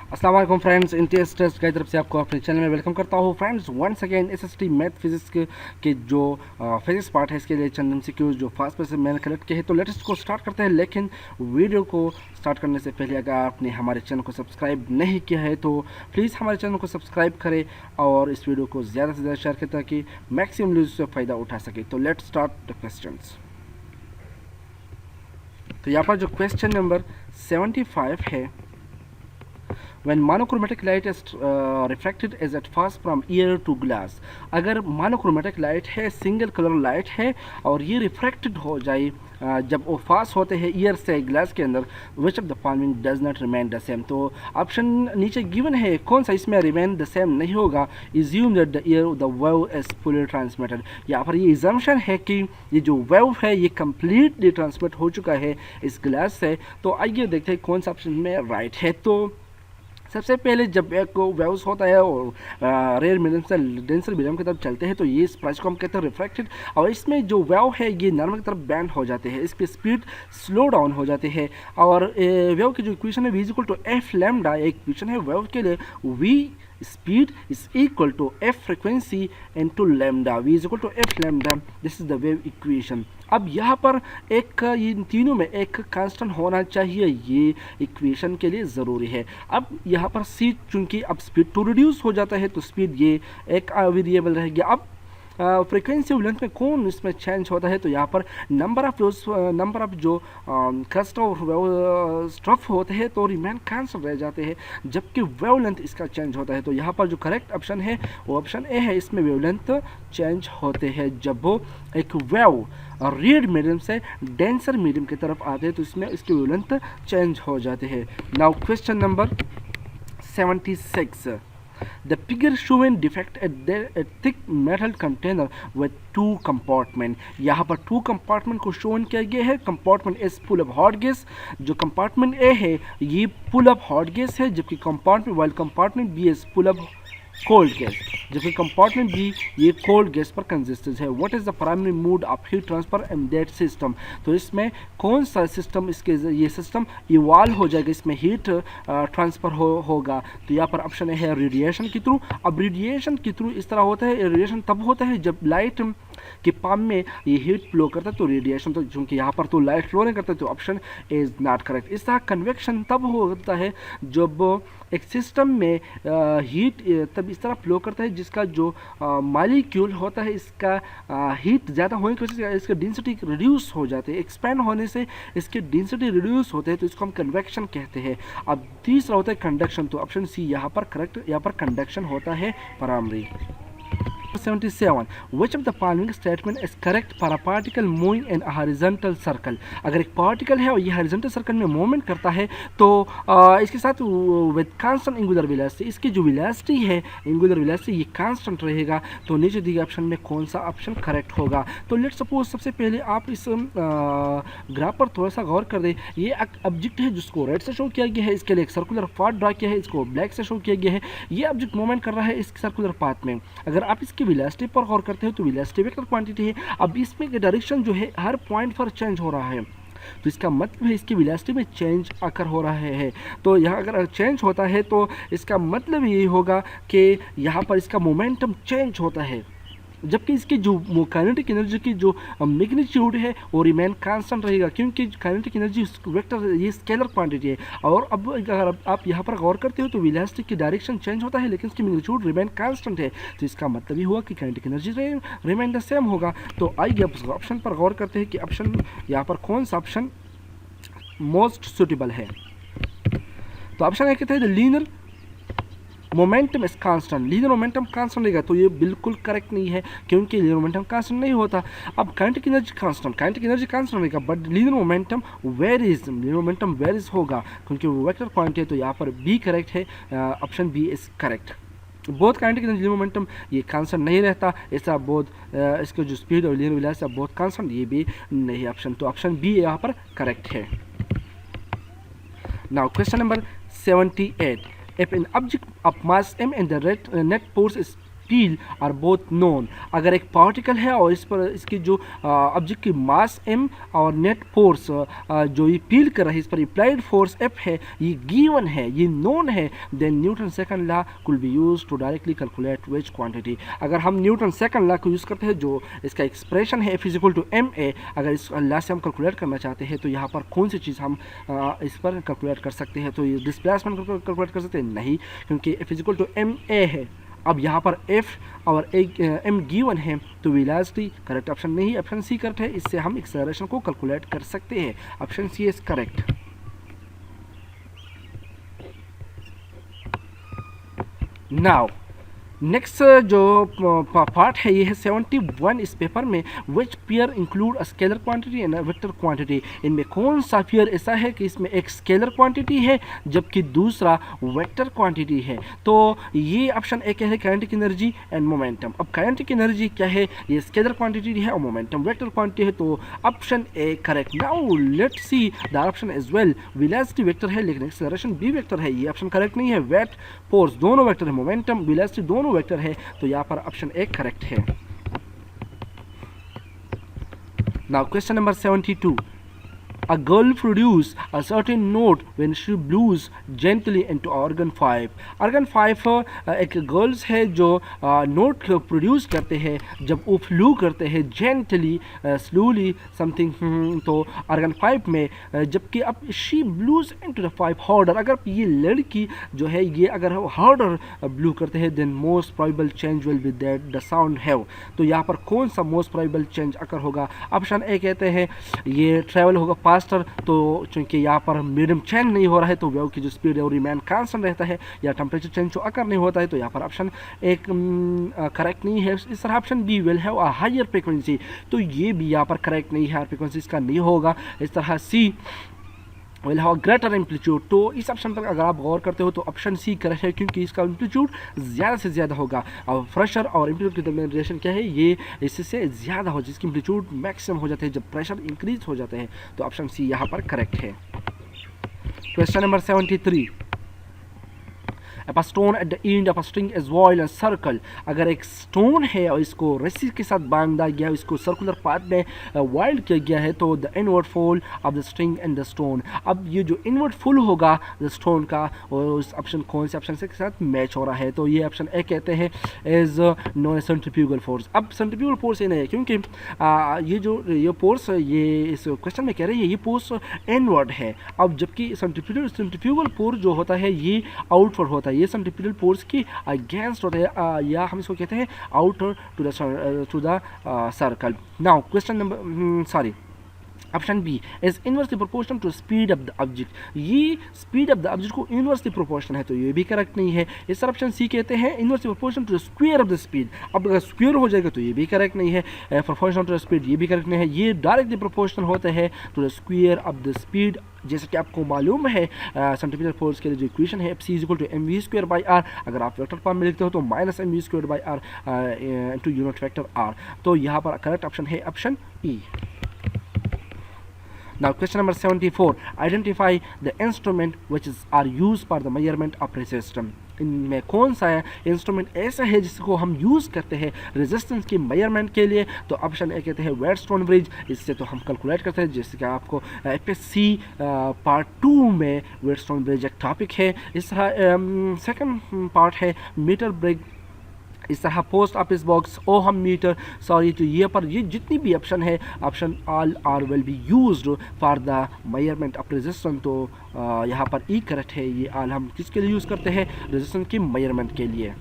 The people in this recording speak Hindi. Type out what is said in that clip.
अस्सलाम वालेकुम फ्रेंड्स, इंटेस टेस्ट की तरफ से आपको अपने चैनल में वेलकम करता हूँ। Friends once again SST math physics के जो फिजिक्स पार्ट है इसके लिए चंद एमसीक्यूज जो फास्ट पे से मैंने कलेक्ट किए हैं। तो लेटेस्ट को स्टार्ट करते हैं, लेकिन वीडियो को स्टार्ट करने से पहले अगर आपने हमारे चैनल को सब्सक्राइब नहीं किया है तो प्लीज़ हमारे चैनल को सब्सक्राइब करें और इस वीडियो को ज़्यादा से ज़्यादा शेयर करें ताकि मैक्सिमम लोग इससे फ़ायदा उठा सके। तो लेट्स स्टार्ट द क्वेश्चंस। तो यहाँ पर जो क्वेश्चन नंबर 75 है, when monochromatic light is refracted as at first from ear to glass। अगर monochromatic light है, सिंगल कलर लाइट है और ये रिफ्रैक्टेड हो जाए जब वो पास होते हैं ईयर से ग्लास के अंदर, which of the following does not remain the same. तो ऑप्शन नीचे गिवन है, कौन सा इसमें रिमेन द सेम नहीं होगा। Assume that the year the wave is fully transmitted. यहाँ पर ये इजम्पशन है कि ये जो वेव है ये कम्प्लीटली ट्रांसमिट हो चुका है इस ग्लास से। तो आइए देखते हैं कौन सा ऑप्शन में राइट है। तो सबसे पहले जब एक वेव्स होता है और रेयर मीडियम से डेंसर मीडियम की तरफ चलते हैं तो ये इस प्राइस को हम कहते हैं रिफ्रैक्टेड, और इसमें जो वेव है ये नॉर्मल की तरफ बैंड हो जाते हैं, इस पर स्पीड स्लो डाउन हो जाती है। और वेव की जो इक्वेशन है v equal to F lambda, एक इक्वेशन है वेव के लिए v speed is equal to f frequency into lambda, v is equal to f lambda, this is the wave equation। अब यहाँ पर एक इन तीनों में एक कांस्टेंट होना चाहिए, ये इक्वेशन के लिए ज़रूरी है। अब यहाँ पर c चूंकि अब स्पीड टू रिड्यूस हो जाता है तो स्पीड ये एक वेरिएबल रहेगी। अब फ्रीक्वेंसी लेंथ में कौन इसमें चेंज होता है, तो यहाँ पर नंबर ऑफ जो क्रस्ट और स्ट्रफ होते हैं तो रिमेन कांस्टेंट रह जाते हैं, जबकि वेव लेंथ इसका चेंज होता है। तो यहाँ पर जो करेक्ट ऑप्शन है वो ऑप्शन ए है, इसमें वेव लेंथ चेंज होते हैं जब वो एक वेव रेड मीडियम से डेंसर मीडियम की तरफ आते हैं तो इसमें इसकी वेव लेंथ चेंज हो जाते हैं। Now question number 76। The figure showing defect at a thick metal container with two compartment। यहाँ पर टू कंपार्टमेंट को शोन किया गया है। Compartment is full of hot gas, जो कंपार्टमेंट ए है ये फुल ऑफ हॉट गैस है, जबकि compartment B is full of cold gas, जबकि कंपार्टमेंट बी ये कोल्ड गैस पर कंसिस्टेंट है। What is the primary mode of heat transfer in that system. तो इसमें कौन सा सिस्टम इसके ये सिस्टम इवॉल्व हो जाएगा, इसमें हीट ट्रांसफर होगा। तो यहाँ पर ऑप्शन है रेडिएशन के थ्रू। अब रेडिएशन के थ्रू इस तरह होता है, रेडिएशन तब होता है जब लाइट के पाम में ये हीट फ्लो करता है तो रेडिएशन, तो चूँकि यहाँ पर तो लाइट फ्लो नहीं करता तो ऑप्शन इज नॉट करेक्ट। इस तरह कन्वेक्शन तब होता है जब एक सिस्टम में हीट तब इस तरह फ्लो करता है जिसका जो मालिक्यूल होता है इसका हीट ज़्यादा होने की वजह से इसका डेंसिटी रिड्यूस हो जाते हैं, एक्सपेंड होने से इसके डेंसिटी रिड्यूस होते हैं तो इसको हम कन्वेक्शन कहते हैं। अब तीसरा होता है कंडक्शन, तो ऑप्शन सी यहाँ पर करेक्ट, यहाँ पर कंडक्शन होता है primary. 77 which of the following statement is correct for a particle moving in a horizontal circle। अगर एक पार्टिकल है और ये हॉरिजॉन्टल सर्कल में मूवमेंट करता है तो इसके साथ विद कांस्टेंट एंगुलर वेलोसिटी, इसकी जो वेलोसिटी है एंगुलर वेलोसिटी ये कांस्टेंट रहेगा। तो नीचे दिए ऑप्शन में कौन सा ऑप्शन करेक्ट होगा। तो लेट सपोज सबसे पहले आप इस ग्राफ पर थोड़ा सा गौर कर दें। ये एक ऑब्जेक्ट है जिसको रेड से शो किया गया है, इसके लिए एक सर्कुलर पाथ ड्रा किया है, इसको ब्लैक से शो किया गया है। ये ऑब्जेक्ट मूवमेंट कर रहा है इस सर्कुलर पाथ में। अगर आप इसकी वेलोसिटी पर गौर करते हो तो वेलोसिटी वेक्टर क्वांटिटी है। अब इसमें डायरेक्शन जो है हर पॉइंट पर चेंज हो रहा है, तो इसका मतलब है इसकी वेलोसिटी में चेंज आकर हो रहा है। तो यहाँ अगर चेंज होता है तो इसका मतलब ये होगा कि यहाँ पर इसका मोमेंटम चेंज होता है, जबकि इसकी जो काइनेटिक एनर्जी की जो मैग्नीट्यूड है वो रिमेन कांस्टेंट रहेगा, क्योंकि काइनेटिक एनर्जी वेक्टर ये स्केलर क्वांटिटी है। और अब अगर आप यहाँ पर गौर करते हो तो वेलोसिटी की डायरेक्शन चेंज होता है लेकिन इसकी मैग्नीट्यूड रिमेन कांस्टेंट है, तो इसका मतलब ये हुआ कि kinetic energy remain the same होगा। तो आइए अब ऑप्शन पर गौर करते हैं कि ऑप्शन यहाँ पर कौन सा ऑप्शन मोस्ट सुटेबल है। तो ऑप्शन है कहते हैं linear momentum is constant, linear momentum constant रहेगा। तो ये बिल्कुल करेक्ट नहीं है क्योंकि लीनियर मोमेंटम कांस्टेंट नहीं होता। अब काइनेटिक एनर्जी कांस्टेंट रहेगा बट लीनियर मोमेंटम वेरीज होगा क्योंकि वो वेक्टर क्वांटिटी है। तो यहाँ पर बी करेक्ट है, ऑप्शन बी इज करेक्ट। बहुत काइनेटिक एनर्जी मोमेंटम ये कांस्टेंट नहीं रहता, ऐसा बहुत इसका जो स्पीड और लीनियर वेलोसिटी बहुत कांस्टेंट, ये भी नहीं ऑप्शन। तो ऑप्शन बी यहाँ पर करेक्ट है। Now question number 78। If an object of mass m and the net force is पील आर बोथ नोन। अगर एक पार्टिकल है और इस पर इसकी जो ऑब्जेक्ट की मास m और नेट फोर्स जो ये पील कर रहा है इस पर अप्लाइड फोर्स F है, ये गिवन है, ये नोन है, then Newton second law could be use to directly calculate which quantity. अगर हम न्यूटन सेकंड लॉ को यूज़ करते हैं जो इसका एक्सप्रेशन है F इक्वल टू ma, अगर इस लॉ से हम कैलकुलेट करना चाहते हैं तो यहाँ पर कौन सी चीज़ हम इस पर कैलकुलेट कर सकते हैं, तो ये डिस्प्लेसमेंट कैलकुलेट कर सकते हैं नहीं, क्योंकि F इक्वल टू ma है। अब यहाँ पर F और m गिवन है तो वेलोसिटी करेक्ट ऑप्शन नहीं, ऑप्शन सी करेक्ट है। इससे हम एक्सेलरेशन को कैलकुलेट कर सकते हैं, option C is correct. Now next जो पार्ट है ये है 71 इस पेपर में, which pair include a scalar quantity and a vector quantity. इनमें कौन सा पेयर ऐसा है कि इसमें एक स्केलर क्वांटिटी है जबकि दूसरा वेक्टर क्वांटिटी है। तो ये ऑप्शन ए क्या है, काइनेटिक एनर्जी एंड मोमेंटम। अब काइनेटिक एनर्जी क्या है, ये स्केलर क्वांटिटी है और मोमेंटम वेक्टर क्वांटिटी है, तो option A correct. Now let's see the option as well. Velocity vector है लेकिन एक्सेलरेशन बी वेक्टर है, ये ऑप्शन करेक्ट नहीं है। वेट फोर्स दोनों वेक्टर है, मोमेंटम वेलोसिटी दोनों वेक्टर है, तो यहाँ पर ऑप्शन ए करेक्ट है। Now question number 72, a girl produce a certain note when she blows gently into organ 5। organ 5 एक गर्ल्स है जो नोट प्रोड्यूस करते हैं जब वो फ्लू करते हैं जेंटली स्लोली समथिंग, तो organ 5 में जबकि अब she blues into the 5 harder. अगर ये लड़की जो है ये अगर हार्डर ब्लू करते हैं then most probable change will be that the sound have. तो यहाँ पर कौन सा मोस्ट प्रोबेबल चेंज अगर होगा, ऑप्शन ए कहते हैं ये ट्रैवल होगा फास्टर, तो चूंकि यहाँ पर मीडियम चेंज नहीं हो रहा है तो वेव की जो स्पीड है वो रिमेन कांस्टेंट रहता है, या टेम्परेचर चेंज जो अगर नहीं होता है, तो यहाँ पर ऑप्शन एक करेक्ट नहीं है। इस तरह option B will have a higher frequency, तो ये भी यहाँ पर करेक्ट नहीं है, हायर फ्रीक्वेंसी इसका नहीं होगा। इस तरह सी विल हैव ग्रेटर एम्पलीट्यूड, तो इस ऑप्शन पर अगर आप गौर करते हो तो ऑप्शन सी करेक्ट है क्योंकि इसका एम्पलीट्यूड ज़्यादा से ज़्यादा होगा। और प्रेशर और एम्पलीट्यूड के दरमियान रिलेशन क्या है, ये इससे ज़्यादा हो जिसकी एम्पलीट्यूड मैक्सिमम हो जाते हैं जब प्रेशर इंक्रीज हो जाते हैं, तो ऑप्शन सी यहाँ पर करेक्ट है। Question number 73, a stone at the end of a string is wound a circle। अगर एक स्टोन है और इसको रस्सी के साथ बांधा गया, इसको सर्कुलर पाथ में वाइल्ड किया गया है, तो the inward fold of the string and the stone. अब ये जो इनवर्ड फुल होगा द स्टोन का, और उस ऑप्शन कौन से ऑप्शन से साथ मैच हो रहा है, तो ये ऑप्शन ए कहते हैं इज नॉन सेंट्रीफ्यूगल फोर्स। अब सेंट्रीफ्यूगल फोर्स ये नहीं है क्योंकि ये फोर्स ये इस क्वेश्चन में कह रहे हैं ये फोर्स इनवर्ड है। अब जबकि सेंट्रीफ्यूगल फोर्स जो होता है ये आउटवर्ड होता है, ये सेंट्रीफ्यूगल फोर्स की अगेंस्ट होता है, या हम इसको कहते हैं outer to the circle. Now question number option B is inversely proportional to speed of the object. ये स्पीड ऑफ द ऑब्जेक्ट को इनवर्सली प्रोपोर्शनल है, तो ये भी करेक्ट नहीं है। इस ऑप्शन सी कहते हैं inversely proportional to the square of the speed. अब अगर स्क्वायर हो जाएगा तो ये भी करेक्ट नहीं है। प्रोपोर्शनल टू द स्पीड ये भी करेक्ट नहीं है। ये डायरेक्टली प्रोपोर्शनल होते हैं to the square of the speed. जैसे कि आपको मालूम है सेंट्रीफ्यूगल फोर्स के लिए जो इक्वेशन है Fc इक्वल टू mv²/r, अगर आप वेक्टर फॉर्म में लिखते हो तो -mv²/r into unit vector r। तो यहाँ पर करेक्ट ऑप्शन है option E. Now question number 74, identify the instrument which are used for the measurement of resistance। इनमें कौन सा इंस्ट्रूमेंट ऐसा है जिसको हम यूज़ करते हैं रेजिस्टेंस की मेजरमेंट के लिए, तो ऑप्शन ए कहते हैं वेटस्टोन ब्रिज। इससे तो हम कैलकुलेट करते हैं, जैसे कि आपको FSC पार्ट 2 में वेटस्टोन ब्रिज एक टॉपिक है। इस तरह सेकंड पार्ट है मीटर ब्रिज, इस तरह post office box, ohmmeter, sorry, तो ये पर ये जितनी भी ऑप्शन है option all are will be used for the measurement of resistance. तो यहाँ पर ई करेक्ट है, ये ऑल हम किसके लिए यूज़ करते हैं, रेजिस्टेंस की मेजरमेंट के लिए।